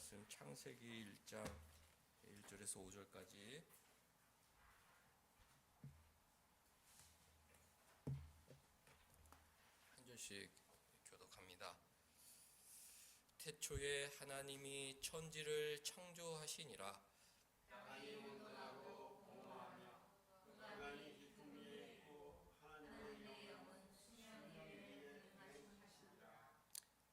말씀 창세기 1장 1절에서 5절까지 한 절씩 교독합니다. 태초에 하나님이 천지를 창조하시니라. 땅이 온전하고 공허하며 흑암이 깊은 위에 있고 하나님의 영은 수면 위에 행하시니라.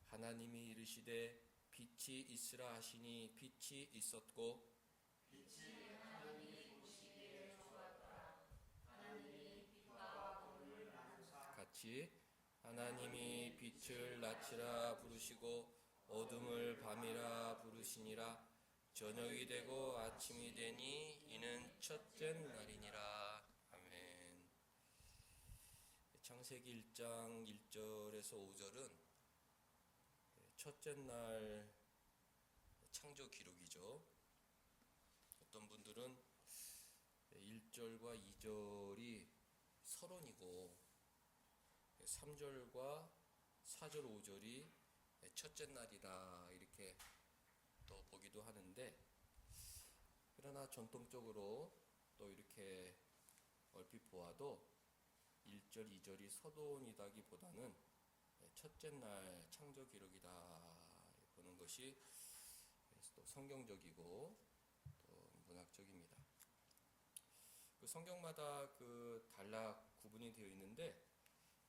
하나님이 이르시되 빛이 있으라 하시니 빛이 있었고 빛이 하나님이 보시기에 좋았더라. 하나님이 빛과 어둠을 나누사 같이 하나님이 빛을 낮이라 부르시고 어둠을 밤이라 부르시니라. 저녁이 되고 아침이 되니 이는 첫째 날이니라. 아멘. 창세기 1장 1절에서 5절은 첫째 날 창조 기록이죠. 어떤 분들은 1절과 2절이 서론이고 3절과 4절, 5절이 첫째 날이다 이렇게 또 보기도 하는데, 그러나 전통적으로 또 이렇게 얼핏 보아도 1절, 2절이 서론이다기보다는 첫째 날 창조 기록이다 보는 것이 또 성경적이고 또 문학적입니다. 그 성경마다 그 단락 구분이 되어 있는데,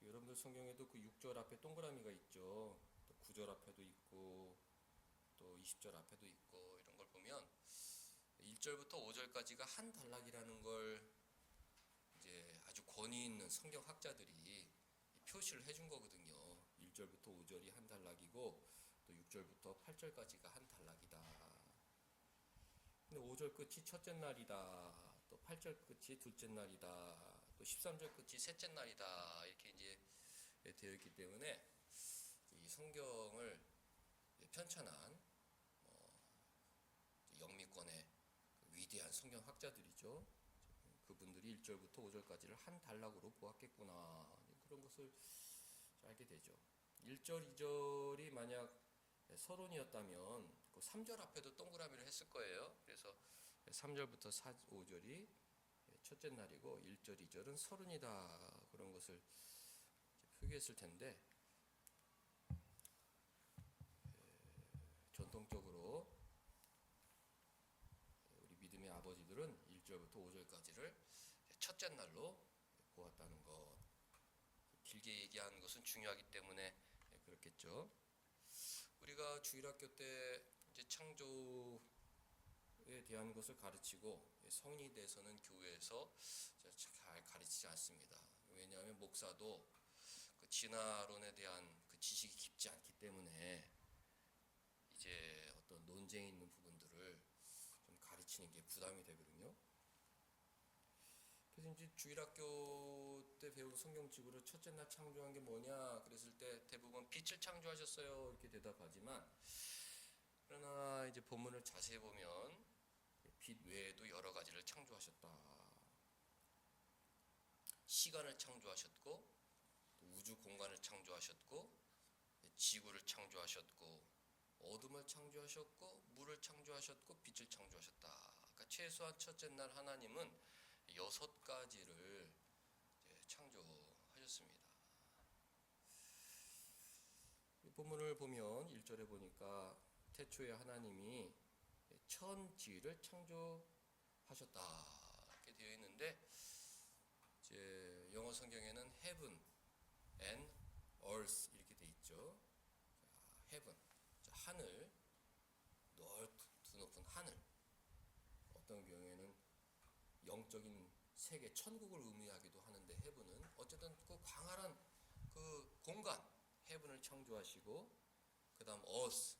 여러분들 성경에도 그 6절 앞에 동그라미가 있죠. 또 9절 앞에도 있고 또 20절 앞에도 있고, 이런 걸 보면 1절부터 5절까지가 한 단락이라는 걸 이제 아주 권위 있는 성경 학자들이 표시를 해준 거거든요. 1절부터 5절이 한 단락이고 또 6절부터 8절까지가 한 단락이다. 근데 5절 끝이 첫째 날이다, 또 8절 끝이 둘째 날이다, 또 13절 끝이 셋째 날이다 이렇게 이제 되어 있기 때문에 이 성경을 편찬한 영미권의 위대한 성경 학자들이죠. 그분들이 1절부터 5절까지를 한 단락으로 보았겠구나, 그런 것을 알게 되죠. 1절, 2절이 만약 서론이었다면 그 3절 앞에도 동그라미를 했을 거예요. 그래서 3절부터 4, 5절이 첫째 날이고 1절, 2절은 서론이다, 그런 것을 표기했을 텐데, 전통적으로 우리 믿음의 아버지들은 1절부터 5절까지를 첫째 날로 보았다는 것. 길게 얘기하는 것은 중요하기 때문에 그렇겠죠. 우리가 주일학교 때 이제 창조에 대한 것을 가르치고 성인이 돼서는 교회에서 잘 가르치지 않습니다. 왜냐하면 목사도 그 진화론에 대한 그 지식이 깊지 않기 때문에 이제 어떤 논쟁이 있는 부분들을 좀 가르치는 게 부담이 되거든요. 그래서 이제 주일학교 때 배운 성경책으로 첫째 날 창조한 게 뭐냐 그랬을 때 대부분 빛을 창조하셨어요 이렇게 대답하지만, 그러나 이제 본문을 자세히 보면 빛 외에도 여러 가지를 창조하셨다. 시간을 창조하셨고, 우주 공간을 창조하셨고, 지구를 창조하셨고, 어둠을 창조하셨고, 물을 창조하셨고, 빛을 창조하셨다. 그러니까 최소한 첫째 날 하나님은 6가지를 창조하셨습니다. 본문을 보면 1절에 보니까 태초에 하나님이 천지를 창조하셨다 이렇게 되어 있는데, 이제 영어 성경에는 heaven and earth 이렇게 되어 있죠. heaven, 하늘, 높은 하늘. 어떤 경우에는 영적인 세계, 천국을 의미하기도 하는데, 헤븐은 어쨌든 그 광활한 그 공간, 헤븐을 창조하시고, 그 다음 earth,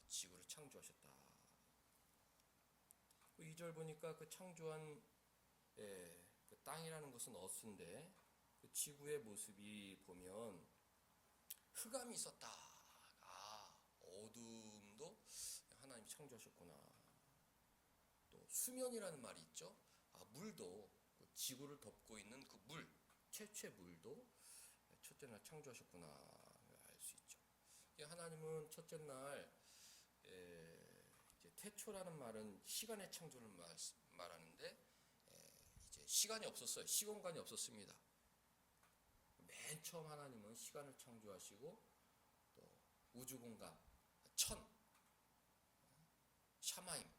지구를 창조하셨다. 2절 보니까 그 창조한 그 땅이라는 것은 earth인데, 그 지구의 모습이 보면 흑암이 있었다. 어둠도 하나님이 창조하셨구나. 또 수면이라는 말이 있죠. 물도, 그 지구를 덮고 있는 그 물, 최초의 물도 첫째 날 창조하셨구나 알 수 있죠. 하나님은 첫째 날 태초라는 말은 시간의 창조를 말하는데 이제 시간이 없었어요. 시공간이 없었습니다. 맨 처음 하나님은 시간을 창조하시고 또 우주 공간, 샤마임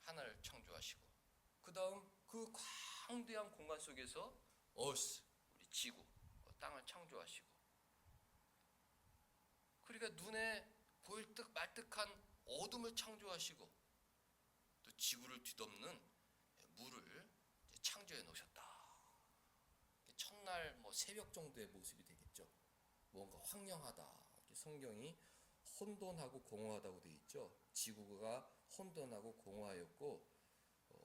하나를 창조하시고 그 다음 그 광대한 공간 속에서 어스, 우리 지구, 땅을 창조하시고 그러니까 눈에 보일 듯 말 듯한 어둠을 창조하시고 또 지구를 뒤덮는 물을 창조해 놓으셨다. 첫날 새벽 정도의 모습이 되겠죠. 뭔가 황량하다. 성경이 혼돈하고 공허하다고 되어 있죠. 지구가 혼돈하고 공허하였고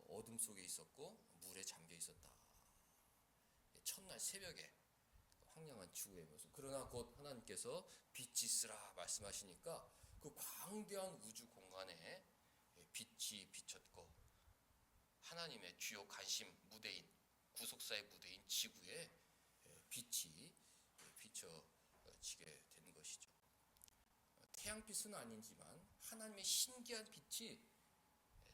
어둠 속에 있었고 물에 잠겨 있었다. 첫날 새벽에 황량한 지구의 모습. 그러나 곧 하나님께서 빛이 있으라 말씀하시니까 그 광대한 우주 공간에 빛이 비쳤고 하나님의 주요 관심 무대인 구속사의 무대인 지구에 빛이 비춰지게 된 것이죠. 태양빛은 아니지만 하나님의 신기한 빛이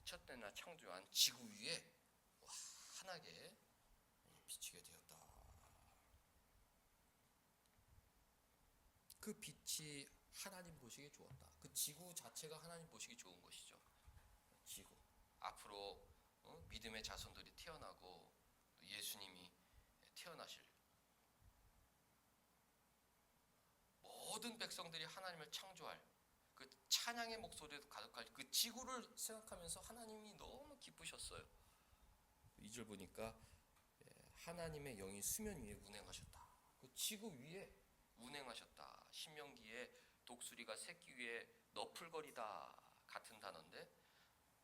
첫날 창조한 지구 위에 환하게 비치게 되었다. 그 빛이 하나님 보시기에 좋았다. 그 지구 자체가 하나님 보시기 좋은 것이죠. 지구. 앞으로 믿음의 자손들이 태어나고 예수님이 태어나실 모든 백성들이 하나님을 창조할 그 찬양의 목소리도 가득할 그 지구를 생각하면서 하나님이 너무 기쁘셨어요. 2절 보니까 하나님의 영이 수면 위에 운행하셨다. 그 지구 위에 운행하셨다. 신명기에 독수리가 새끼 위에 너풀거리다 같은 단어인데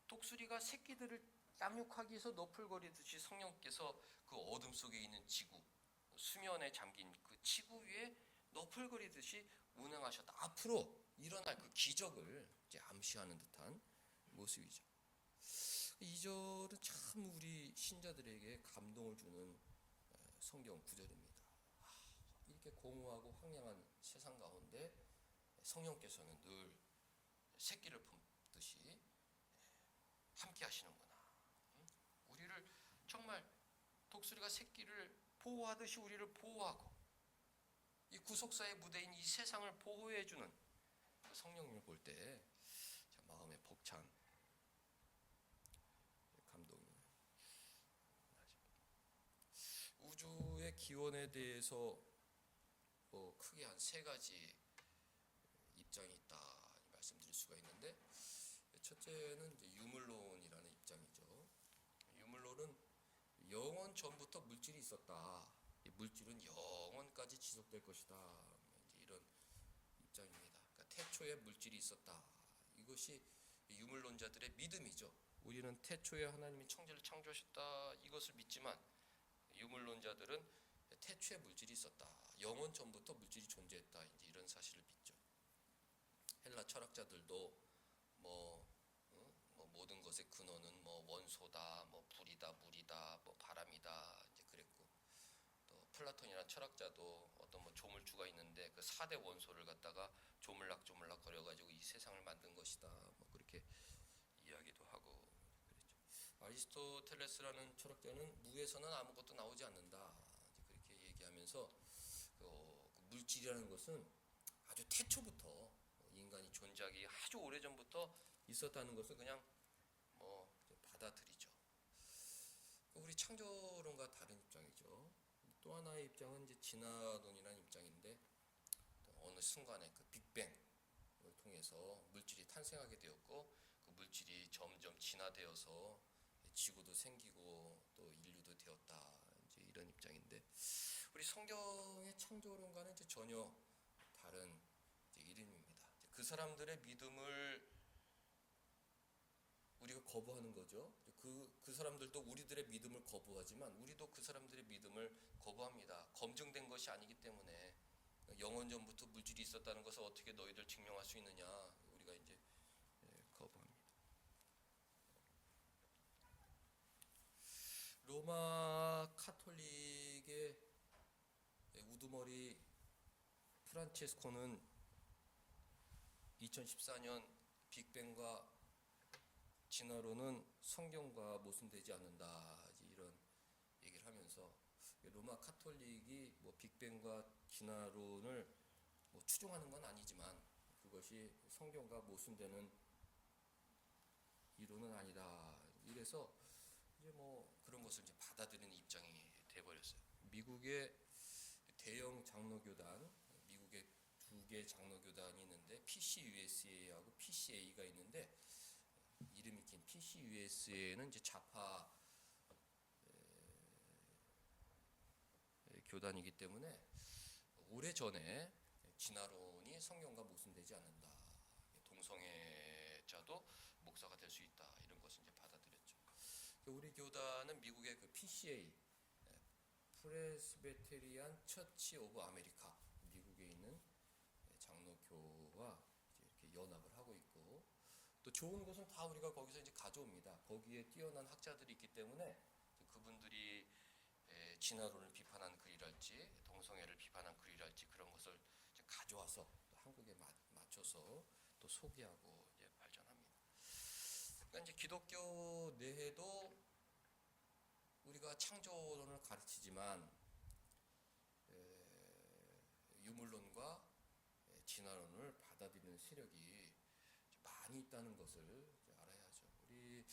독수리가 새끼들을 양육하기 위해서 너풀거리듯이 성령께서 그 어둠 속에 있는 지구, 수면에 잠긴 그 지구 위에 너풀거리듯이 운행하셨다. 앞으로 일어날 그 기적을 이제 암시하는 듯한 모습이죠. 2절은 참 우리 신자들에게 감동을 주는 성경 구절입니다. 이렇게 공허하고 황량한 세상 가운데 성령께서는 늘 새끼를 품듯이 함께 하시는구나. 우리를 정말 독수리가 새끼를 보호하듯이 우리를 보호하고 이 구속사의 무대인 이 세상을 보호해주는 성령님을 볼 때 마음에 벅찬 감동이 나죠. 우주의 기원에 대해서 크게 한 3가지 입장이 있다 말씀드릴 수가 있는데 첫째는 이제 유물론이라는 입장이죠. 유물론은 영원 전부터 물질이 있었다. 이 물질은 영원까지 지속될 것이다. 이제 이런 입장입니다. 그러니까 태초에 물질이 있었다. 이것이 유물론자들의 믿음이죠. 우리는 태초에 하나님이 천지를 창조하셨다. 이것을 믿지만 유물론자들은 태초에 물질이 있었다. 영원 전부터 물질이 존재했다. 이제 이런 사실을 믿죠. 헬라 철학자들도 모든 것의 근원은 원소다, 불이다, 물이다, 바람이다 이제 그랬고 또 플라톤이라는 철학자도 어떤 조물주가 있는데 그 4대 원소를 갖다가 조물락조물락 거려가지고 이 세상을 만든 것이다. 그렇게 이야기도 하고 그랬죠. 아리스토텔레스라는 철학자는 무에서는 아무것도 나오지 않는다. 이제 그렇게 얘기하면서 그 물질이라는 것은 아주 태초부터 인간이 존재하기 아주 오래전부터 있었다는 것을 그냥 받아들이죠. 우리 창조론과 다른 입장이죠. 또 하나의 입장은 이제 진화론이라는 입장인데 어느 순간에 그 빅뱅을 통해서 물질이 탄생하게 되었고 그 물질이 점점 진화되어서 지구도 생기고 또 인류도 되었다. 이제 이런 입장인데 우리 성경의 창조론과는 이제 전혀 다른 이제 이름입니다. 그 사람들의 믿음을 우리가 거부하는 거죠. 그 사람들도 우리들의 믿음을 거부하지만 우리도 그 사람들의 믿음을 거부합니다. 검증된 것이 아니기 때문에 영원 전부터 물질이 있었다는 것을 어떻게 너희들 증명할 수 있느냐 우리가 이제 거부합니다. 로마 카톨릭의 우두머리 프란체스코는 2014년 빅뱅과 진화론은 성경과 모순되지 않는다, 이제 이런 얘기를 하면서 로마 카톨릭이 뭐 빅뱅과 진화론을 뭐 추종하는 건 아니지만 그것이 성경과 모순되는 이론은 아니다. 이래서 이제 뭐 그런 것을 이제 받아들이는 입장이 돼버렸어요. 미국의 대형 장로교단, 미국의 두 개 장로교단이 있는데 PCUSA하고 PCA가 있는데 이름이 긴 PCUSA는 이제 좌파 교단이기 때문에 오래전에 진화론이 성경과 모순되지 않는다. 동성애자도 목사가 될 수 있다. 이런 것을 이제 받아들였죠. 우리 교단은 미국의 그 PCA, 프레스베테리안 처치 오브 아메리카, 미국에 있는 장로교와 이렇게 연합을 하고 있고, 또 좋은 것은 다 우리가 거기서 이제 가져옵니다. 거기에 뛰어난 학자들이 있기 때문에 그분들이 진화론을 비판한 글이랄지 동성애를 비판한 글이랄지 그런 것을 이제 가져와서 또 한국에 맞춰서 또 소개하고 이제 발전합니다. 그러니까 이제 기독교 내에도 우리가 창조론을 가르치지만 유물론과 진화론을 받아들이는 세력이 많이 있다는 것을 알아야죠. 우리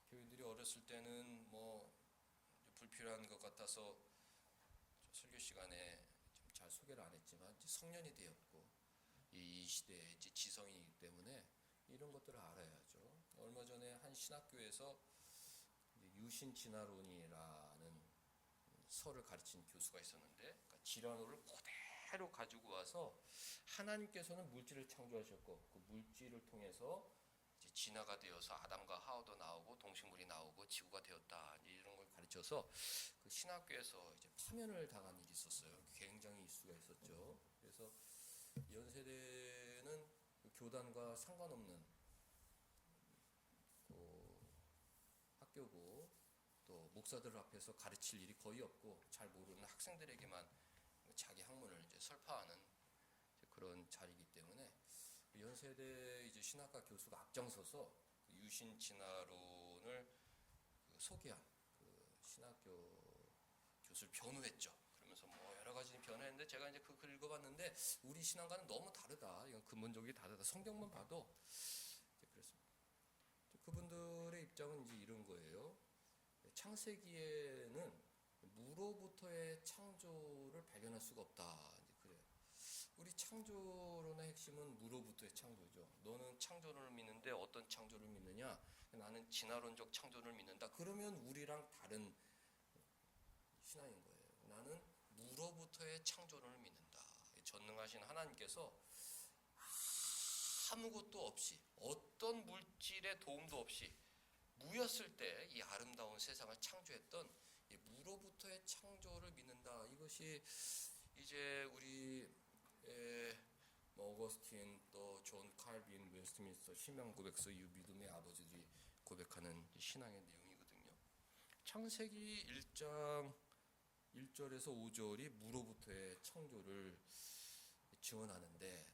교인들이 어렸을 때는 뭐 불필요한 것 같아서 설교 시간에 좀 잘 소개를 안 했지만 이제 성년이 되었고 이 시대에 이제 지성이기 때문에 이런 것들을 알아야죠. 얼마 전에 한 신학교에서 유신 진화론이라는 설을 가르친 교수가 있었는데, 그러니까 진화론을 그대로 가지고 와서 하나님께서는 물질을 창조하셨고 그 물질을 통해서 이제 진화가 되어서 아담과 하와도 나오고 동식물이 나오고 지구가 되었다, 이런 걸 가르쳐서 그 신학교에서 이제 파면을 당한 일이 있었어요. 굉장히 이슈가 있었죠. 그래서 연세대는 그 교단과 상관없는 학교고 또 목사들 앞에서 가르칠 일이 거의 없고 잘 모르는 학생들에게만 자기 학문을 이제 설파하는 그런 자리이기 때문에 연세대 이제 신학과 교수가 앞장서서 유신 진화론을 소개한 그 신학교 교수를 변호했죠. 그러면서 뭐 여러 가지 변호했는데 제가 이제 그 글 읽어봤는데 우리 신앙과는 너무 다르다. 이건 근본적이 다르다. 성경만 봐도 이제 그렇습니다. 그분들의 입장은 이제 이런 거예요. 창세기에는 무로부터의 창조를 발견할 수가 없다. 이제 그래요. 우리 창조론의 핵심은 무로부터의 창조죠. 너는 창조론을 믿는데 어떤 창조를 믿느냐? 나는 진화론적 창조를 믿는다. 그러면 우리랑 다른 신앙인 거예요. 나는 무로부터의 창조론을 믿는다. 전능하신 하나님께서 아무것도 없이 어떤 물질의 도움도 없이 무였을 때 이 아름다운 세상을 창조했던 이 무로부터의 창조를 믿는다. 이것이 이제 우리 어거스틴 또 존 칼빈 웨스트민스터 신명 고백서 이 믿음의 아버지들이 고백하는 신앙의 내용이거든요. 창세기 1장 1절에서 5절이 무로부터의 창조를 증언하는데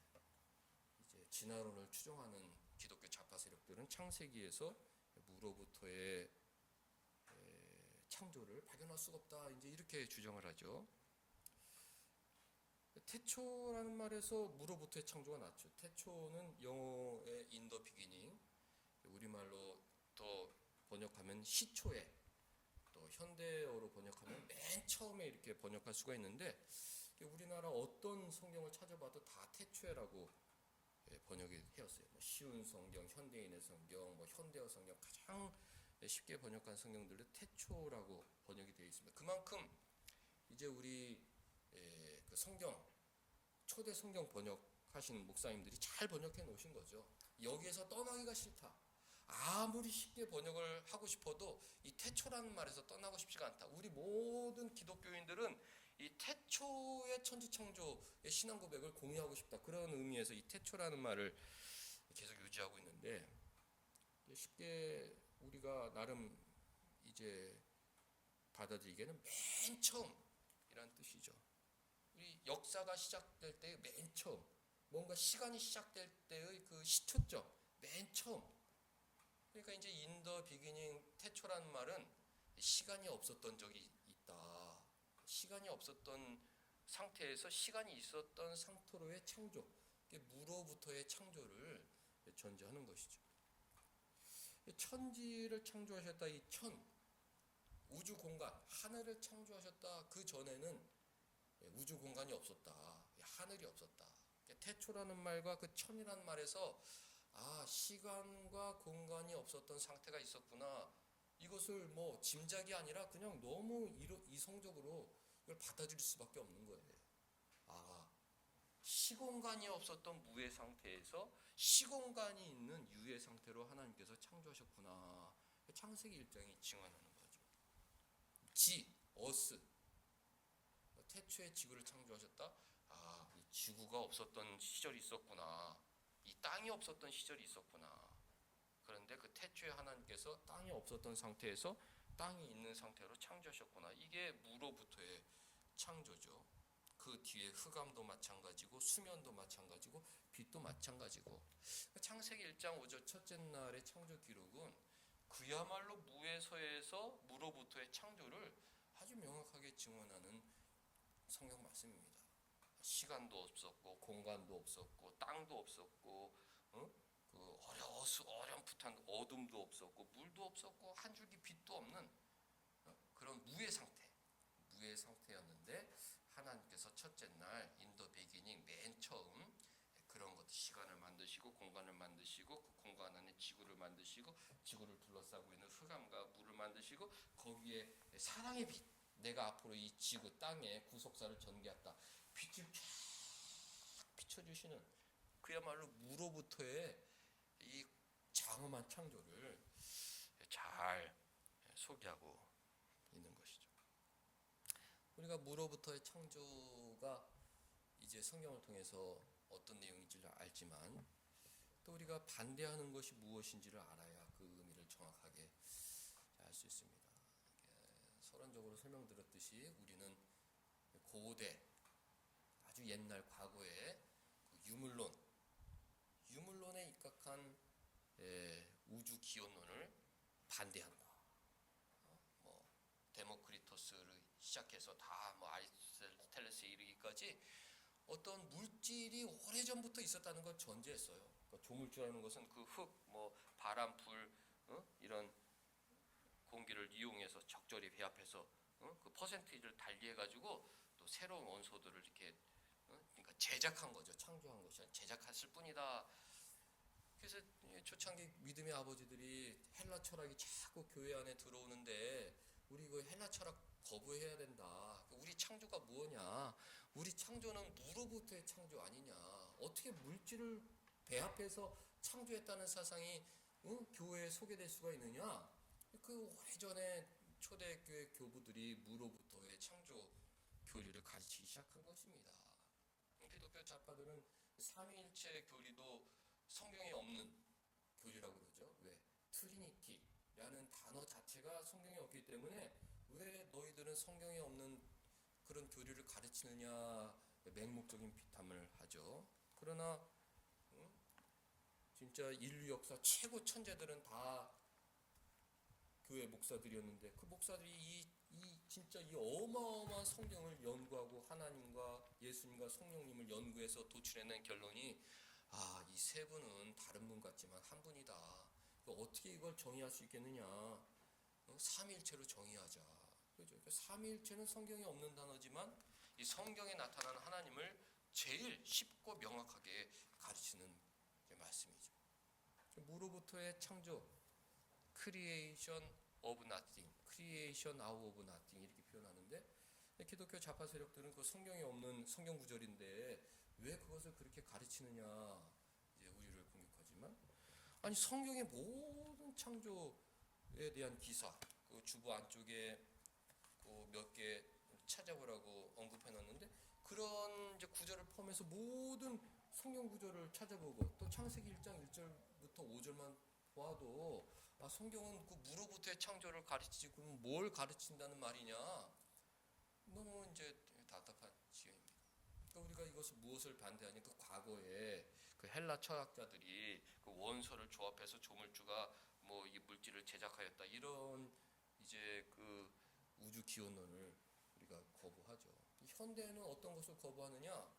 이제 진화론을 추종하는 기독교 좌파 세력들은 창세기에서 무로부터의 창조를 발견할 수가 없다. 이제 이렇게 주장을 하죠. 태초라는 말에서 무로부터의 창조가 났죠. 태초는 영어의 in the beginning, 우리말로 또 번역하면 시초에, 또 현대어로 번역하면 맨 처음에 이렇게 번역할 수가 있는데 우리나라 어떤 성경을 찾아봐도 다 태초에라고 번역이 되었어요. 뭐 쉬운 성경, 현대인의 성경, 뭐 현대어 성경, 가장 쉽게 번역한 성경들도 태초라고 번역이 되어 있습니다. 그만큼 이제 우리 그 성경, 초대 성경 번역하신 목사님들이 잘 번역해 놓으신 거죠. 여기에서 떠나기가 싫다. 아무리 쉽게 번역을 하고 싶어도 이 태초라는 말에서 떠나고 싶지가 않다. 우리 모든 기독교인들은 이 태초의 천지창조의 신앙 고백을 공유하고 싶다. 그런 의미에서 이 태초라는 말을 계속 유지하고 있는데 쉽게 우리가 나름 이제 받아들이기에는 맨 처음이란 뜻이죠. 우리 역사가 시작될 때 맨 처음, 뭔가 시간이 시작될 때의 그 시초점, 맨 처음, 그러니까 이제 in the beginning 태초라는 말은 시간이 없었던 적이 있다. 시간이 없었던 상태에서 시간이 있었던 상태로의 창조, 무로부터의 창조를 전제하는 것이죠. 천지를 창조하셨다. 이 천, 우주 공간, 하늘을 창조하셨다. 그 전에는 우주 공간이 없었다. 하늘이 없었다. 태초라는 말과 그 천이라는 말에서 시간과 공간이 없었던 상태가 있었구나. 이것을 뭐 짐작이 아니라 그냥 너무 이성적으로 이걸 받아들일 수밖에 없는 거예요. 시공간이 없었던 무의 상태에서 시공간이 있는 유의 상태로 하나님께서 창조하셨구나. 창세기 1장이 증언하는 거죠. 어스. 태초에 지구를 창조하셨다. 이 지구가 없었던 시절이 있었구나. 이 땅이 없었던 시절이 있었구나. 그런데 그 태초에 하나님께서 땅이 없었던 상태에서 땅이 있는 상태로 창조하셨구나. 이게 무로부터의 창조죠. 그 뒤에 흑암도 마찬가지고 수면도 마찬가지고 빛도 마찬가지고. 창세기 1장 5절 첫째 날의 창조 기록은 그야말로 무에서에서 무로부터의 창조를 아주 명확하게 증언하는 성경 말씀입니다. 시간도 없었고 공간도 없었고 땅도 없었고 그 어렴풋한 어둠도 없었고 물도 없었고 한 줄기 빛도 없는 그런 무의 상태였는데 하나님께서 첫째 날 in the beginning 맨 처음 그런 것 시간을 만드시고 공간을 만드시고 그 공간 안에 지구를 만드시고 지구를 둘러싸고 있는 흑암과 물을 만드시고 거기에 사랑의 빛, 내가 앞으로 이 지구 땅에 구속사를 전개했다. 빛을 쫙 비춰주시는 그야말로 무로부터의 이 장엄한 창조를 잘 소개하고 있는 것이죠. 우리가 무로부터의 창조가 이제 성경을 통해서 어떤 내용인지를 알지만 또 우리가 반대하는 것이 무엇인지를 알아야 그 의미를 정확하게 알 수 있습니다. 서론적으로 설명드렸듯이 우리는 고대 아주 옛날 과거의 유물론에 입각한 우주 기원론을 반대한다. 데모크리토스를 시작해서 다 아리스토텔레스에 이르기까지 어떤 물질이 오래전부터 있었다는 걸 전제했어요. 그러니까 조물주라는 것은 그 흙, 바람, 불 이런 공기를 이용해서 적절히 배합해서 그 퍼센티지를 달리해가지고 또 새로운 원소들을 이렇게 그러니까 제작한 거죠. 창조한 것이 아니라 제작했을 뿐이다. 그래서 초창기 믿음의 아버지들이 헬라 철학이 자꾸 교회 안에 들어오는데 우리 그 헬라 철학 거부해야 된다. 우리 창조가 뭐냐? 우리 창조는 무로부터의 창조 아니냐? 어떻게 물질을 배합해서 창조했다는 사상이 교회에 소개될 수가 있느냐? 그 오래전에 초대교회 교부들이 무로부터의 창조 교리를 가르치기 시작한 것입니다. 기독교 좌파들은 삼위일체 교리도 성경에 없는 교리라고 그러죠. 왜? 트리니티라는 단어 자체가 성경에 없기 때문에 왜 너희들은 성경에 없는 그런 교리를 가르치느냐 맹목적인 비판을 하죠. 그러나 진짜 인류 역사 최고 천재들은 다 교회 목사들이었는데 그 목사들이 진짜 이 어마어마한 성경을 연구하고 하나님과 예수님과 성령님을 연구해서 도출해낸 결론이 이 세 분은 다른 분 같지만 한 분이다. 어떻게 이걸 정의할 수 있겠느냐? 삼위일체로 정의하자. 그렇죠? 삼위일체는 성경에 없는 단어지만 이 성경에 나타나는 하나님을 제일 쉽고 명확하게 가르치는 말씀이죠. 무로부터의 창조, creation of nothing, creation out of nothing 이렇게 표현하는데 기독교 좌파 세력들은 그 성경에 없는 성경 구절인데 왜 그것을 그렇게 가르치느냐 이제 우리를 공격하지만 아니 성경의 모든 창조에 대한 기사 그 주보 안쪽에 그 몇 개 찾아보라고 언급해놨는데 그런 이제 구절을 포함해서 모든 성경 구절을 찾아보고 또 창세기 1장 1절부터 5절만 봐도 성경은 그 무로부터의 창조를 가르치지 그럼 뭘 가르친다는 말이냐? 너무 이제 답답한 지경입니다. 그러니까 우리가 이것을 무엇을 반대하니 그 과거에 그 헬라 철학자들이 그 원소를 조합해서 조물주가 뭐 이 물질을 제작하였다 이런 이제 그 우주 기원론을 우리가 거부하죠. 현대는 어떤 것을 거부하느냐?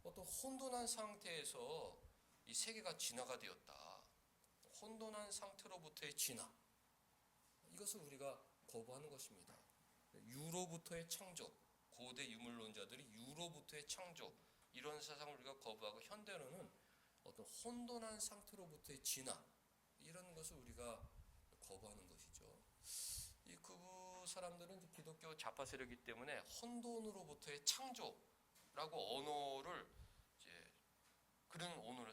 어떤 혼돈한 상태에서 이 세계가 진화가 되었다. 혼돈한 상태로부터의 진화. 이것을 우리가 거부하는 것입니다. 유로부터의 창조, 고대 유물론자들이 유로부터의 창조 이런 사상을 우리가 거부하고 현대로는 어떤 혼돈한 상태로부터의 진화 이런 것을 우리가 거부하는 것이죠. 이 그 사람들은 이제 기독교 좌파 세력이기 때문에 혼돈으로부터의 창조라고 언어를 이제 그런 언어를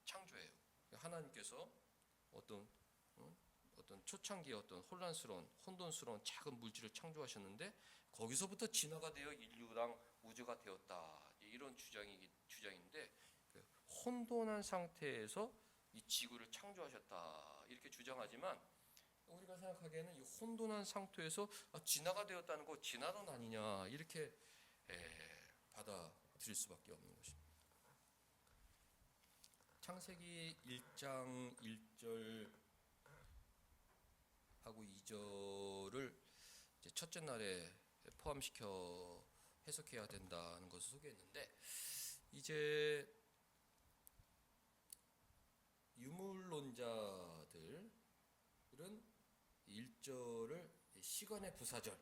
창조해요. 하나님께서 어떤 초창기의 어떤 혼란스러운 혼돈스러운 작은 물질을 창조하셨는데 거기서부터 진화가 되어 인류랑 우주가 되었다. 이런 주장인데 혼돈한 상태에서 이 지구를 창조하셨다. 이렇게 주장하지만 우리가 생각하기에는 이 혼돈한 상태에서 진화가 되었다는 거 진화론 아니냐 이렇게 받아들일 수밖에 없는 것입니다. 창세기 1장 1절 하고 2절을 이제 첫째 날에 포함시켜 해석해야 된다는 것을 소개했는데 이제 유물론자들은 1절을 시간의 부사절,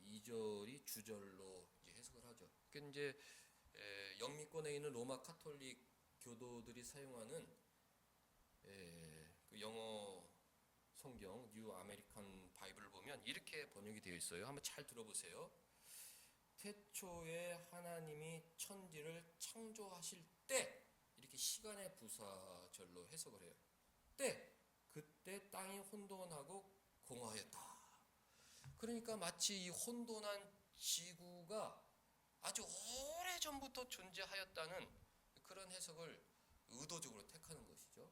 2절이 주절로 이제 해석을 하죠. 그러니까 이제 영미권에 있는 로마 카톨릭 교도들이 사용하는 그 영어 성경 뉴 아메리칸 바이블을 보면 이렇게 번역이 되어 있어요. 한번 잘 들어보세요. 태초에 하나님이 천지를 창조하실 때 이렇게 시간의 부사절로 해석을 해요. 그때 땅이 혼돈하고 공허하였다. 그러니까 마치 이 혼돈한 지구가 아주 오래전부터 존재하였다는 그런 해석을 의도적으로 택하는 것이죠.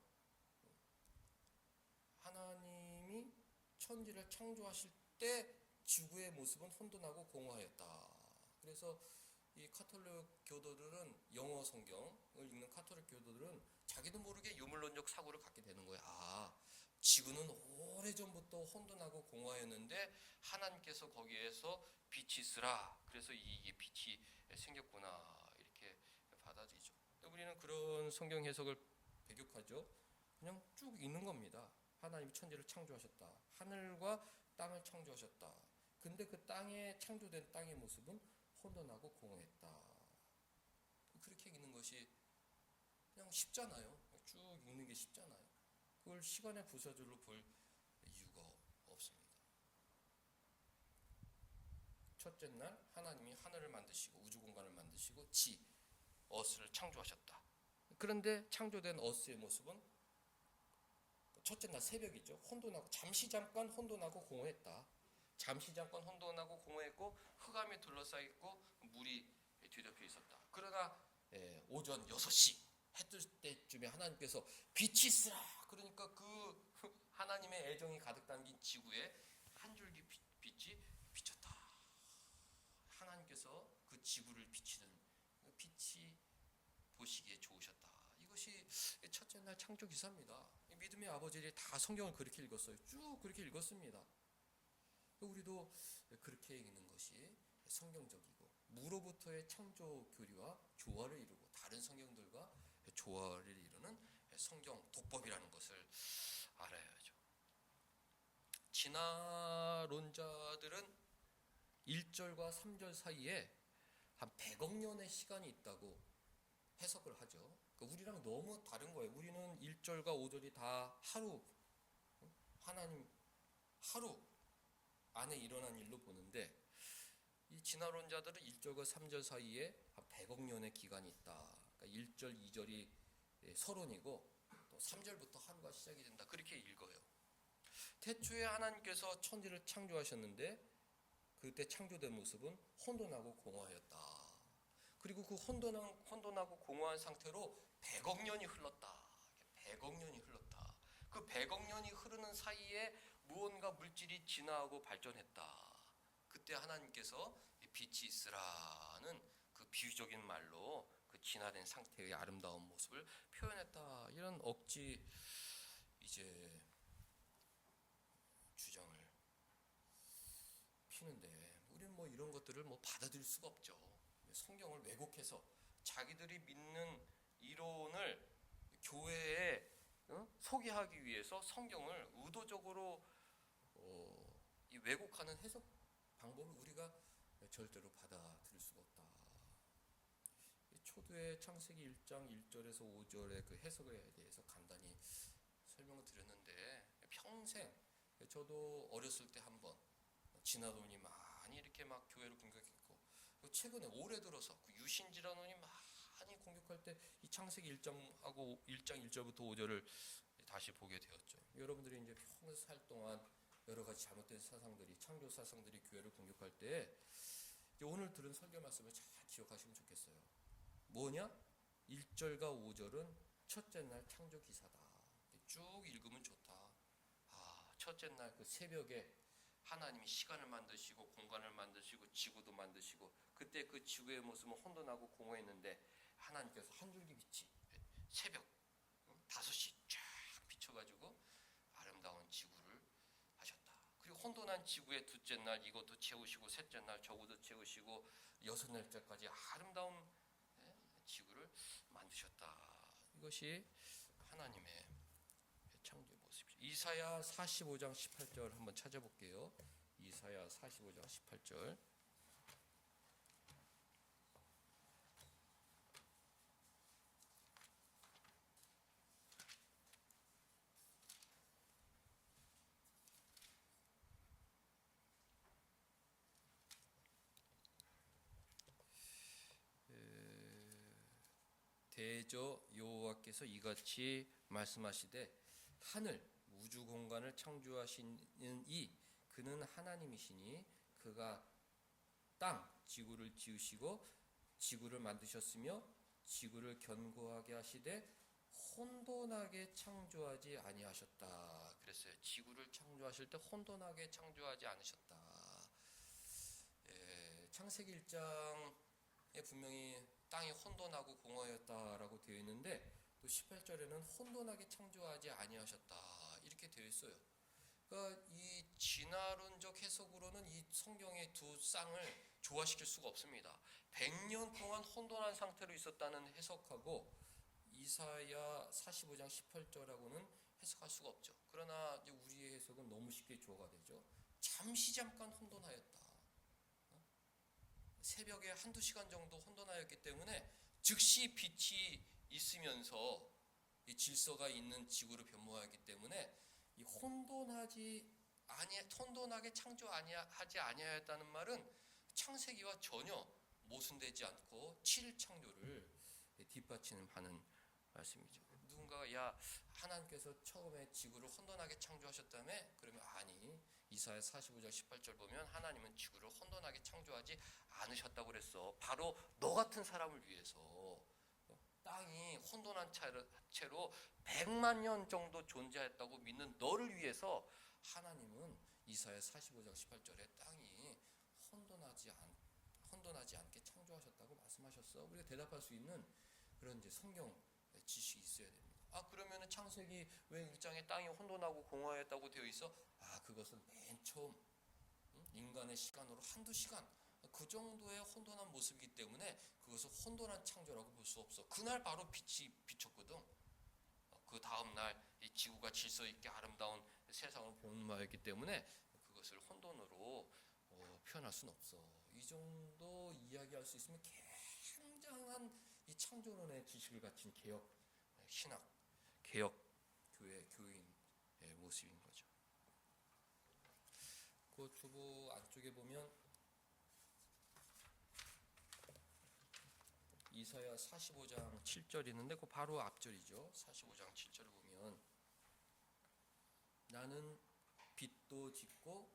하나님이 천지를 창조하실 때 지구의 모습은 혼돈하고 공허하였다. 그래서 이 카톨릭 교도들은 영어 성경을 읽는 카톨릭 교도들은 자기도 모르게 유물론적 사고를 갖게 되는 거야. 지구는 오래전부터 혼돈하고 공허하였는데 하나님께서 거기에서 빛이 있으라. 그래서 이게 빛이 생겼구나. 이렇게 받아들이죠. 우리는 그런 성경 해석을 배격하죠. 그냥 쭉 읽는 겁니다. 하나님이 천지를 창조하셨다. 하늘과 땅을 창조하셨다. 근데 그 땅에 창조된 땅의 모습은 혼돈하고 공허했다. 그렇게 읽는 것이 그냥 쉽잖아요. 쭉 읽는 게 쉽잖아요. 그걸 시간의 부사절로 볼 이유가 없습니다. 첫째 날 하나님이 하늘을 만드시고 우주 공간을 만드시고 어스를 창조하셨다. 그런데 창조된 어스의 모습은 첫째 날 새벽이죠. 혼돈하고 잠시 잠깐 혼돈하고 공허했다. 잠시 잠깐 혼돈하고 공허했고 흑암이 둘러싸였고 물이 뒤덮여 있었다. 그러나 오전 6시 해 뜰 때쯤에 하나님께서 빛이 있으라. 그러니까 그 하나님의 애정이 가득 담긴 지구에 한 줄기 빛이 비쳤다. 하나님께서 그 지구를 비치는 빛이 보시기에 좋으셨다. 이것이 첫째 날 창조 기사입니다. 믿음의 아버지들이 다 성경을 그렇게 읽었어요. 쭉 그렇게 읽었습니다. 우리도 그렇게 읽는 것이 성경적이고 무로부터의 창조 교리와 조화를 이루고 다른 성경들과 조화를 이루는 성경 독법이라는 것을 알아야죠. 진화론자들은 1절과 3절 사이에 한 100억 년의 시간이 있다고 해석을 하죠. 그러니까 우리랑 너무 다른 거예요. 우리는 1절과 5절이 다 하루, 하나님 하루 안에 일어난 일로 보는데 이 진화론자들은 1절과 3절 사이에 한 100억 년의 기간이 있다. 그러니까 1절, 2절이 서론이고 또 3절부터 하루가 시작이 된다. 그렇게 읽어요. 태초에 하나님께서 천지를 창조하셨는데 그때 창조된 모습은 혼돈하고 공허하였다. 그리고 그 혼돈하고 공허한 상태로 100억 년이 흘렀다. 100억 년이 흘렀다. 그 100억 년이 흐르는 사이에 무언가 물질이 진화하고 발전했다. 그때 하나님께서 빛이 있으라는 그 비유적인 말로 그 진화된 상태의 아름다운 모습을 표현했다. 이런 억지 이제 시키는데 우리는 뭐 이런 것들을 뭐 받아들일 수가 없죠. 성경을 왜곡해서 자기들이 믿는 이론을 교회에 소개하기 위해서 성경을 의도적으로 이 왜곡하는 해석 방법을 우리가 절대로 받아들일 수가 없다. 초두의 창세기 1장 1절에서 5절의 그 해석에 대해서 간단히 설명을 드렸는데, 평생 저도 어렸을 때 한번 진화론이 많이 이렇게 막 교회를 공격했고, 최근에 올해 들어서 그 유신 진화론이 많이 공격할 때 이 창세기 1장하고 1장 1절부터 5절을 다시 보게 되었죠. 여러분들이 이제 평생 살 동안 여러 가지 잘못된 사상들이, 창조 사상들이 교회를 공격할 때 이제 오늘 들은 설교 말씀을 잘 기억하시면 좋겠어요. 뭐냐? 1절과 5절은 첫째 날 창조 기사다. 쭉 읽으면 좋다. 첫째 날 그 새벽에 하나님이 시간을 만드시고 공간을 만드시고 지구도 만드시고, 그때 그 지구의 모습은 혼돈하고 공허했는데 하나님께서 한 줄기 빛이 새벽 5시 쫙 비춰가지고 아름다운 지구를 하셨다. 그리고 혼돈한 지구의 둘째 날 이것도 채우시고, 셋째 날 저것도 채우시고, 여섯 날째까지 아름다운 지구를 만드셨다. 이것이 하나님의 창조의 모습이죠. 이사야 45장 18절 한번 찾아볼게요. 이사야 45장 18절. 대저 여호와께서 이같이 말씀하시되, 하늘 우주 공간을 창조하시는 그는 하나님이시니 그가 땅 지구를 지으시고 지구를 만드셨으며 지구를 견고하게 하시되 혼돈하게 창조하지 아니하셨다. 그랬어요. 지구를 창조하실 때 혼돈하게 창조하지 않으셨다. 창세기 1장에 분명히 땅이 혼돈하고 공허였다라고 되어 있는데, 또 18절에는 혼돈하게 창조하지 아니하셨다 이렇게 되어 있어요. 그러니까 이 진화론적 해석으로는 이 성경의 두 쌍을 조화시킬 수가 없습니다. 100년 동안 혼돈한 상태로 있었다는 해석하고 이사야 45장 18절하고는 해석할 수가 없죠. 그러나 이제 우리의 해석은 너무 쉽게 조화가 되죠. 잠깐 혼돈하였다. 새벽에 한두 시간 정도 혼돈하였기 때문에 즉시 빛이 있으면서 이 질서가 있는 지구를 변모하였기 때문에 이 혼돈하게 창조하지 아니하였다는 말은 창세기와 전혀 모순되지 않고 7일 창조를 뒷받침하는 말씀이죠. 누군가가 하나님께서 처음에 지구를 혼돈하게 창조하셨다며? 그러면 아니, 이사야 45장 18절 보면 하나님은 지구를 혼돈하게 창조하지 않으셨다고 그랬어. 바로 너 같은 사람을 위해서. 땅이 혼돈한 채로 100만 년 정도 존재했다고 믿는 너를 위해서 하나님은 이사야 45장 18절에 땅이 혼돈하지 않게 창조하셨다고 말씀하셨어. 우리가 대답할 수 있는 그런 이제 성경 지식이 있어야 됩니다. 그러면은 창세기 왜 1장에 땅이 혼돈하고 공허했다고 되어 있어? 그것은 맨 처음 인간의 시간으로 한두 시간 그 정도의 혼돈한 모습이기 때문에 그것을 혼돈한 창조라고 볼 수 없어. 그날 바로 빛이 비쳤거든. 그 다음 날 이 지구가 질서 있게 아름다운 세상을 변모하였기 때문에 그것을 혼돈으로 표현할 수는 없어. 이 정도 이야기할 수 있으면 굉장한 이 창조론의 지식을 갖춘 개혁 신학, 개혁 교회인 모습인 거죠. 그 주보 안쪽에 보면 이사야 45장 7절이 있는데 그 바로 앞절이죠. 45장 7절을 보면 나는 빛도 짓고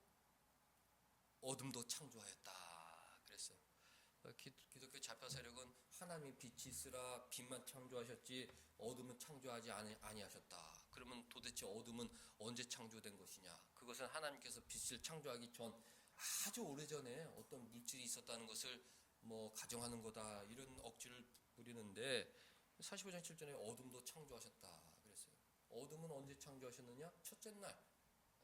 어둠도 창조하였다 그랬어요. 기독교 좌파 세력은 하나님이 빛이 있으라 빛만 창조하셨지 어둠은 창조하지 아니하셨다. 그러면 도대체 어둠은 언제 창조된 것이냐? 그것은 하나님께서 빛을 창조하기 전 아주 오래전에 어떤 물질이 있었다는 것을 가정하는 거다, 이런 억지를 부리는데 45장 7절에 어둠도 창조하셨다 그랬어요. 어둠은 언제 창조하셨느냐? 첫째 날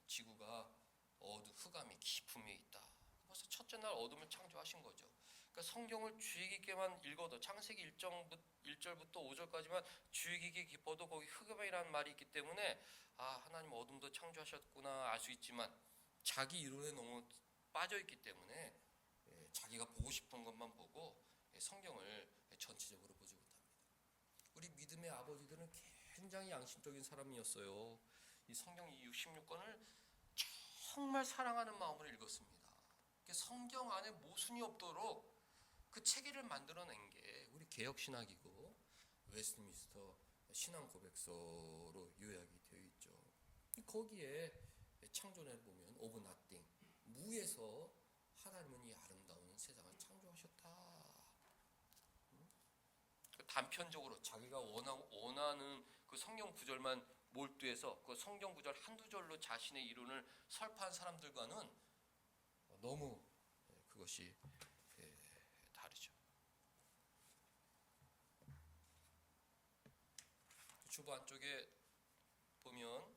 지구가 흑암이 깊음에 있다. 벌써 첫째 날 어둠을 창조하신 거죠. 그러니까 성경을 주의 깊게만 읽어도 창세기 1절부터 5절까지만 주의 깊게 깊어도 거기 흑암이라는 말이 있기 때문에 하나님 어둠도 창조하셨구나 알 수 있지만 자기 이론에 너무 빠져있기 때문에 자기가 보고 싶은 것만 보고 성경을 전체적으로 보지 못합니다. 우리 믿음의 아버지들은 굉장히 양심적인 사람이었어요. 이 성경 이 66권을 정말 사랑하는 마음으로 읽었습니다. 성경 안에 모순이 없도록 그 체계를 만들어낸 게 우리 개혁신학이고 웨스트민스터 신앙고백서로 요약이 되어 있죠. 거기에 창조론을 보면 오브 나띵, 무에서 하나님은 이 아름다운 세상을 창조하셨다. 단편적으로 자기가 원하는 그 성경 구절만 몰두해서 그 성경 구절 한두 절로 자신의 이론을 설파한 사람들과는 너무 그것이 다르죠. 주보 안쪽에 보면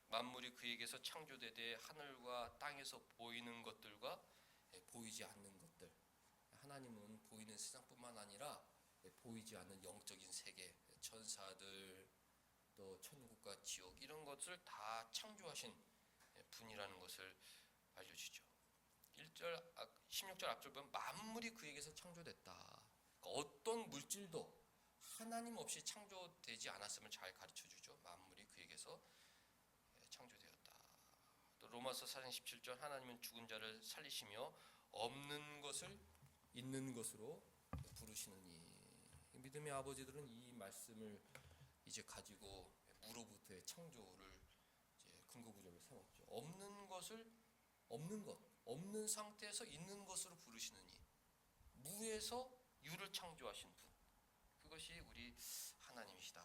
만물이 그에게서 창조되되 하늘과 땅에서 보이는 것들과 보이지 않는 것들, 하나님은 보이는 세상뿐만 아니라 보이지 않는 영적인 세계, 천사들, 또 천국과 지옥 이런 것을 다 창조하신 분이라는 것을 알려주죠. 16절 앞절 보면 만물이 그에게서 창조됐다. 그러니까 어떤 물질도 하나님 없이 창조되지 않았음을 잘 가르쳐주죠. 만물이 그에게서 창조되었다. 또 로마서 4장 17절 하나님은 죽은 자를 살리시며 없는 것을 있는 것으로 부르시느니. 믿음의 아버지들은 이 말씀을 이제 가지고 무로부터의 창조를 이제 근거 구절로 삼았죠. 없는 것을 없는 상태에서 있는 것으로 부르시느니 무에서 유를 창조하신 분, 그것이 우리 하나님이시다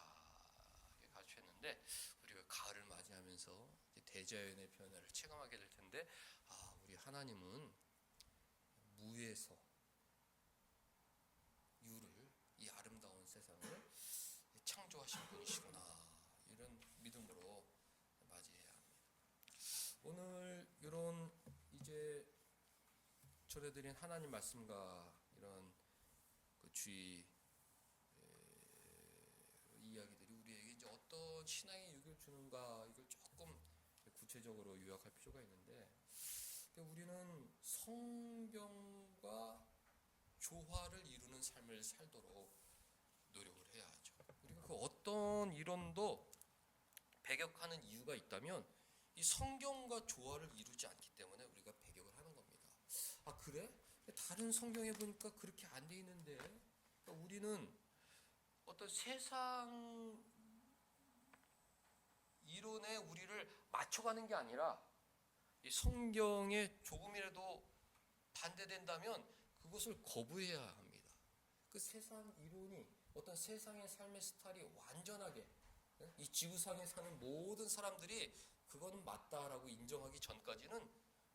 가르쳤는데, 우리가 가을을 맞이하면서 이제 대자연의 변화를 체감하게 될 텐데, 우리 하나님은 무에서 유를, 이 아름다운 세상을 창조하신 분이시구나, 이런 믿음으로 맞이해야 합니다. 오늘 이런 이제 전해드린 하나님 말씀과 이런 그 주의 이야기들이 우리에게 이제 어떤 신앙의 유익을 주는가, 이걸 조금 구체적으로 요약할 필요가 있는데, 우리는 성경과 조화를 이루는 삶을 살도록 노력을 해야 하죠. 우리가 그 어떤 이론도 배격하는 이유가 있다면 이 성경과 조화를 이루지 않기 때문에 우리가 배격을 하는 겁니다. 그래? 다른 성경에 보니까 그렇게 안 돼 있는데, 그러니까 우리는 어떤 세상 이론에 우리를 맞춰가는 게 아니라 이 성경에 조금이라도 반대된다면 그것을 거부해야 합니다. 그 세상 이론이 어떤 세상의 삶의 스타일이 완전하게 이 지구상에 사는 모든 사람들이 그거는 맞다라고 인정하기 전까지는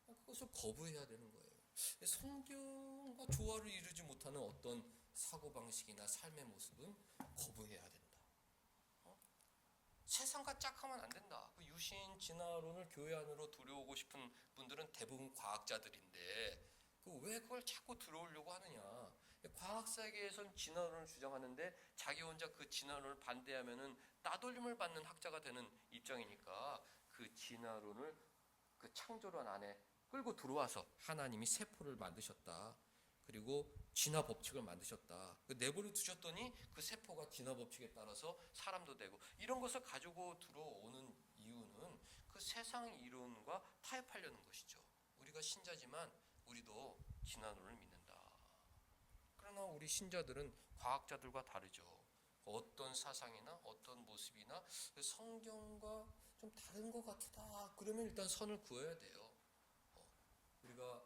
그것을 거부해야 되는 거예요. 성경과 조화를 이루지 못하는 어떤 사고방식이나 삶의 모습은 거부해야 된다. 세상과 짝하면 안 된다. 그 유신 진화론을 교회 안으로 들여오고 싶은 분들은 대부분 과학자들인데 왜 그걸 자꾸 들어오려고 하느냐. 과학세계에선 진화론을 주장하는데 자기 혼자 그 진화론을 반대하면은 따돌림을 받는 학자가 되는 입장이니까 그 진화론을 그 창조론 안에 끌고 들어와서 하나님이 세포를 만드셨다. 그리고 진화 법칙을 만드셨다. 내버려 두셨더니 그 세포가 진화 법칙에 따라서 사람도 되고, 이런 것을 가지고 들어오는 이유는 그 세상 이론과 타협하려는 것이죠. 우리가 신자지만 우리도 진화론을 믿는다. 그러나 우리 신자들은 과학자들과 다르죠. 어떤 사상이나 어떤 모습이나 성경과 좀 다른 것 같다. 그러면 일단 선을 그어야 돼요. 우리가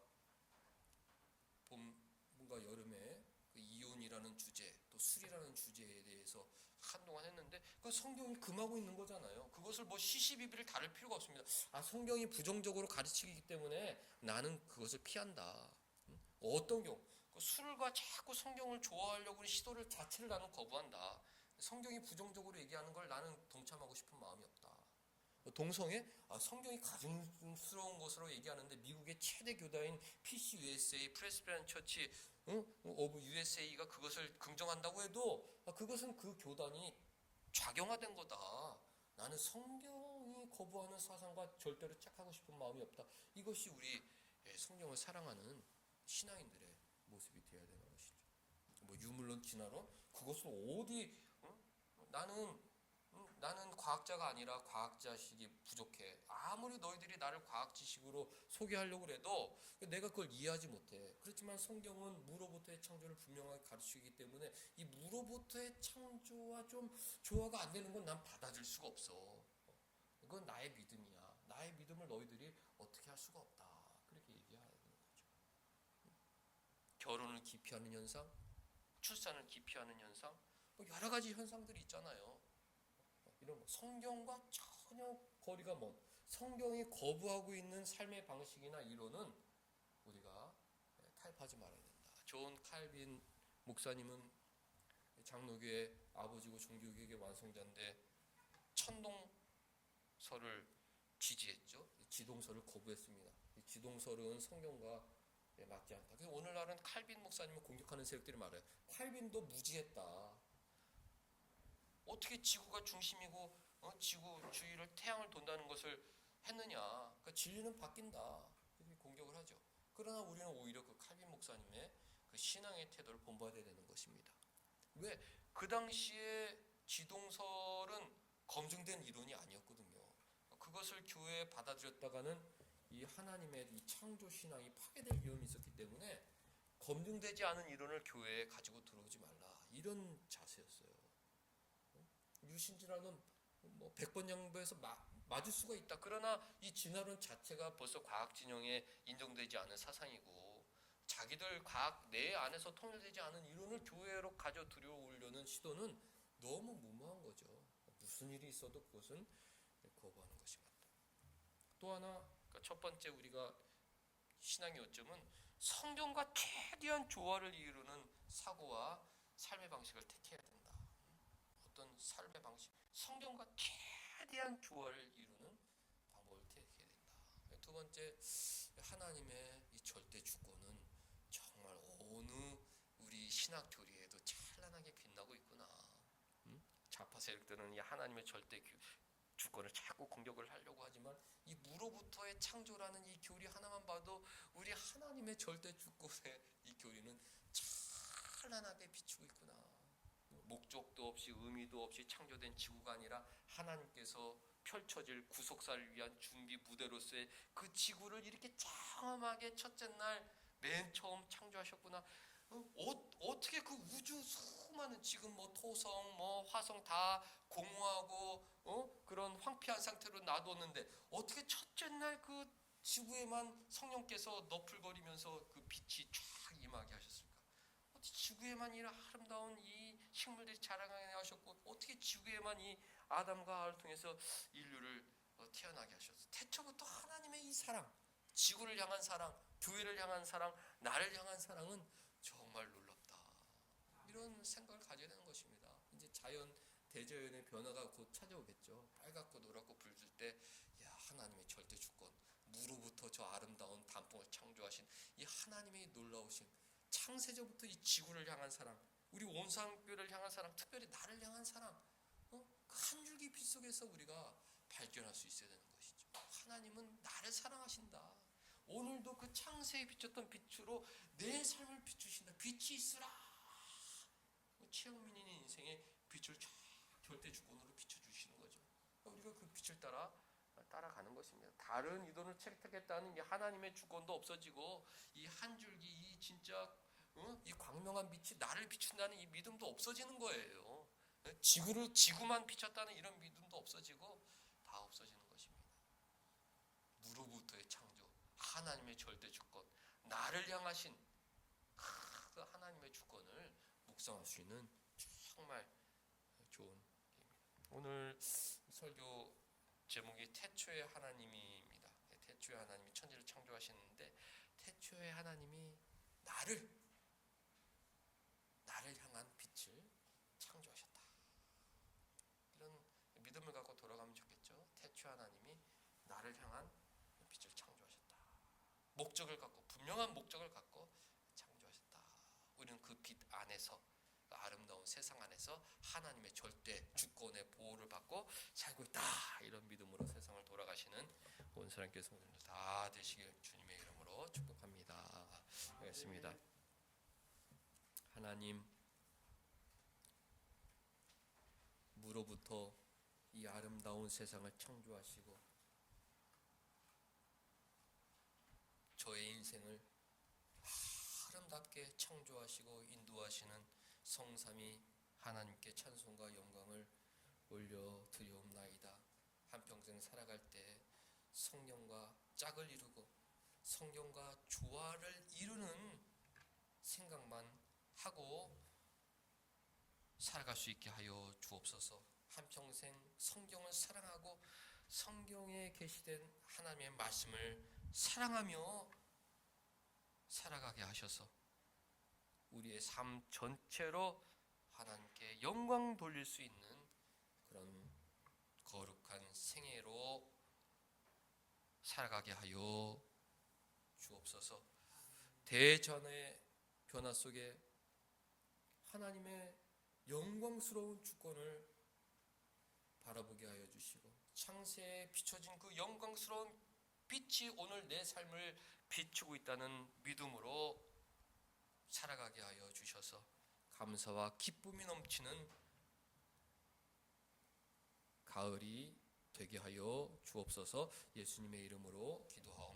봄과 여름에 그 이온이라는 주제, 또 술이라는 주제에 대해서 한동안 했는데 그 성경이 금하고 있는 거잖아요. 그것을 뭐 시시비비를 다룰 필요가 없습니다. 성경이 부정적으로 가르치기 때문에 나는 그것을 피한다. 어떤 경우 그 술과 자꾸 성경을 좋아하려고 하는 시도를 자체를 나는 거부한다. 성경이 부정적으로 얘기하는 걸 나는 동참하고 싶은 마음이 없다. 동성애? 성경이 가증스러운 것으로 얘기하는데 미국의 최대 교다인 PCUSA 프레스비테리안 처치 오브 USA가 그것을 긍정한다고 해도 그것은 그 교단이 좌경화된 거다. 나는 성경이 거부하는 사상과 절대로 짝하고 싶은 마음이 없다. 이것이 우리 성경을 사랑하는 신앙인들의 모습이 되어야 되는 것이죠. 뭐 유물론 진화론? 그것을 어디 나는 과학자가 아니라 과학자식이 부족해. 아무리 너희들이 나를 과학 지식으로 소개하려고 해도 내가 그걸 이해하지 못해. 그렇지만 성경은 무로부터의 창조를 분명하게 가르치기 때문에 이 무로부터의 창조와 좀 조화가 안 되는 건 난 받아줄 수가 없어. 그건 나의 믿음이야. 나의 믿음을 너희들이 어떻게 할 수가 없다. 그렇게 얘기하는 거죠. 결혼을 기피하는 현상, 출산을 기피하는 현상, 뭐 여러 가지 현상들이 있잖아요. 이런 거. 성경과 전혀 거리가 먼, 성경이 거부하고 있는 삶의 방식이나 이론은 우리가 타협하지 말아야 된다. 존 칼빈 목사님은 장로교의 아버지고 종교개혁의 완성자인데 천동설을 지지했죠. 지동설을 거부했습니다. 지동설은 성경과 맞지 않다. 그래서 오늘날은 칼빈 목사님을 공격하는 세력들이 많아요. 칼빈도 무지했다. 어떻게 지구가 중심이고 지구 주위를 태양을 돈다는 것을 했느냐. 그러니까 진리는 바뀐다. 이렇게 공격을 하죠. 그러나 우리는 오히려 그 칼빈 목사님의 그 신앙의 태도를 본받아야 되는 것입니다. 왜? 그 당시에 지동설은 검증된 이론이 아니었거든요. 그것을 교회에 받아들였다가는 이 하나님의 이 창조 신앙이 파괴될 위험이 있었기 때문에 검증되지 않은 이론을 교회에 가지고 들어오지 말라. 이런 자세였어요. 유신진화론 뭐 100번 양보해서 맞을 수가 있다. 그러나 이 진화론 자체가 벌써 과학 진영에 인정되지 않은 사상이고 자기들 과학 내 안에서 통일되지 않은 이론을 교회로 가져 들여오려는 시도는 너무 무모한 거죠. 무슨 일이 있어도 그것은 거부하는 것이 맞다. 또 하나, 그러니까 첫 번째 우리가 신앙의 요점은 성경과 최대한 조화를 이루는 사고와 삶의 방식을 택해야 된다. 어떤 삶의 방식, 성경과 최대한 조화를 이루는 방법을 택해야 된다. 두 번째, 하나님의 이 절대 주권은 정말 어느 우리 신학 교리에도 찬란하게 빛나고 있구나. 좌파 세력들은 이 하나님의 절대 주권을 자꾸 공격을 하려고 하지만 이 무로부터의 창조라는 이 교리 하나만 봐도 우리 하나님의 절대 주권의 이 교리는 찬란하게 비추고 있구나. 목적도 없이 의미도 없이 창조된 지구가 아니라 하나님께서 펼쳐질 구속사를 위한 준비 무대로서의 그 지구를 이렇게 장엄하게 첫째 날 맨 처음 창조하셨구나. 어떻게 그 우주 수많은 지금 뭐 토성 뭐 화성 다 공허하고 그런 황폐한 상태로 놔뒀는데 어떻게 첫째 날 그 지구에만 성령께서 너풀거리면서 그 빛이 쫙 임하게 하셨을까? 어떻게 지구에만 이런 아름다운 이 식물들이 자라나게 하셨고 어떻게 지구에만 이 아담과 하와를 통해서 인류를 태어나게 하셨어? 태초부터 하나님의 이 사랑, 지구를 향한 사랑, 교회를 향한 사랑, 나를 향한 사랑은 정말 놀랍다. 이런 생각을 가져야 되는 것입니다. 이제 자연 대자연의 변화가 곧 찾아오겠죠. 빨갛고 노랗고 붉을 때, 야 하나님의 절대 주권, 무로부터 저 아름다운 단풍을 창조하신 이 하나님의 놀라우신 창세전부터 이 지구를 향한 사랑, 우리 온 사람교회를 향한 사랑, 특별히 나를 향한 사랑, 그 한 줄기 빛 속에서 우리가 발견할 수 있어야 되는 것이죠. 하나님은 나를 사랑하신다. 오늘도 그 창세에 비쳤던 빛으로 내 삶을 비추신다. 빛이 있으라. 최영민의 인생에 빛을 쫙 절대 주권으로 비춰주시는 거죠. 우리가 그 빛을 따라가는 것입니다. 다른 이론을 채택했다는 이 하나님의 주권도 없어지고 이 한 줄기 이 진짜 이 광명한 빛이 나를 비춘다는 이 믿음도 없어지는 거예요. 지구만 비쳤다는 이런 믿음도 없어지고 다 없어지는 것입니다. 무로부터의 창조, 하나님의 절대 주권, 나를 향하신 그 하나님의 주권을 묵상할 수 있는 정말 좋은 기회입니다. 오늘 설교 제목이 태초의 하나님입니다. 태초의 하나님이 천지를 창조하셨는데 태초의 하나님이 나를 향한 빛을 창조하셨다. 이런 믿음을 갖고 돌아가면 좋겠죠. 태초 하나님 나를 향한 빛을 창조하셨다. 목적을 갖고, 분명한 목적을 갖고 창조하셨다. 우리는 그 빛 안에서, 그 아름다운 세상 안에서 하나님의 절대 주권의 보호를 받고 살고 있다. 이런 믿음으로 세상을 돌아가시는 온 사람께 성도들 다 되시길 주님의 이름으로 축복합니다. 알겠습니다. 하나님, 무로부터 이 아름다운 세상을 창조하시고 저의 인생을 아름답게 창조하시고 인도하시는 성삼위 하나님께 찬송과 영광을 올려드리옵나이다. 한평생 살아갈 때 성령과 짝을 이루고 성령과 조화를 이루는 생각만 하고 살아갈 수 있게 하여 주옵소서. 한평생 성경을 사랑하고 성경에 계시된 하나님의 말씀을 사랑하며 살아가게 하셔서 우리의 삶 전체로 하나님께 영광 돌릴 수 있는 그런 거룩한 생애로 살아가게 하여 주옵소서. 대전의 변화 속에 하나님의 영광스러운 주권을 바라보게 하여 주시고 창세에 비춰진 그 영광스러운 빛이 오늘 내 삶을 비추고 있다는 믿음으로 살아가게 하여 주셔서 감사와 기쁨이 넘치는 가을이 되게 하여 주옵소서. 예수님의 이름으로 기도하옵나이다.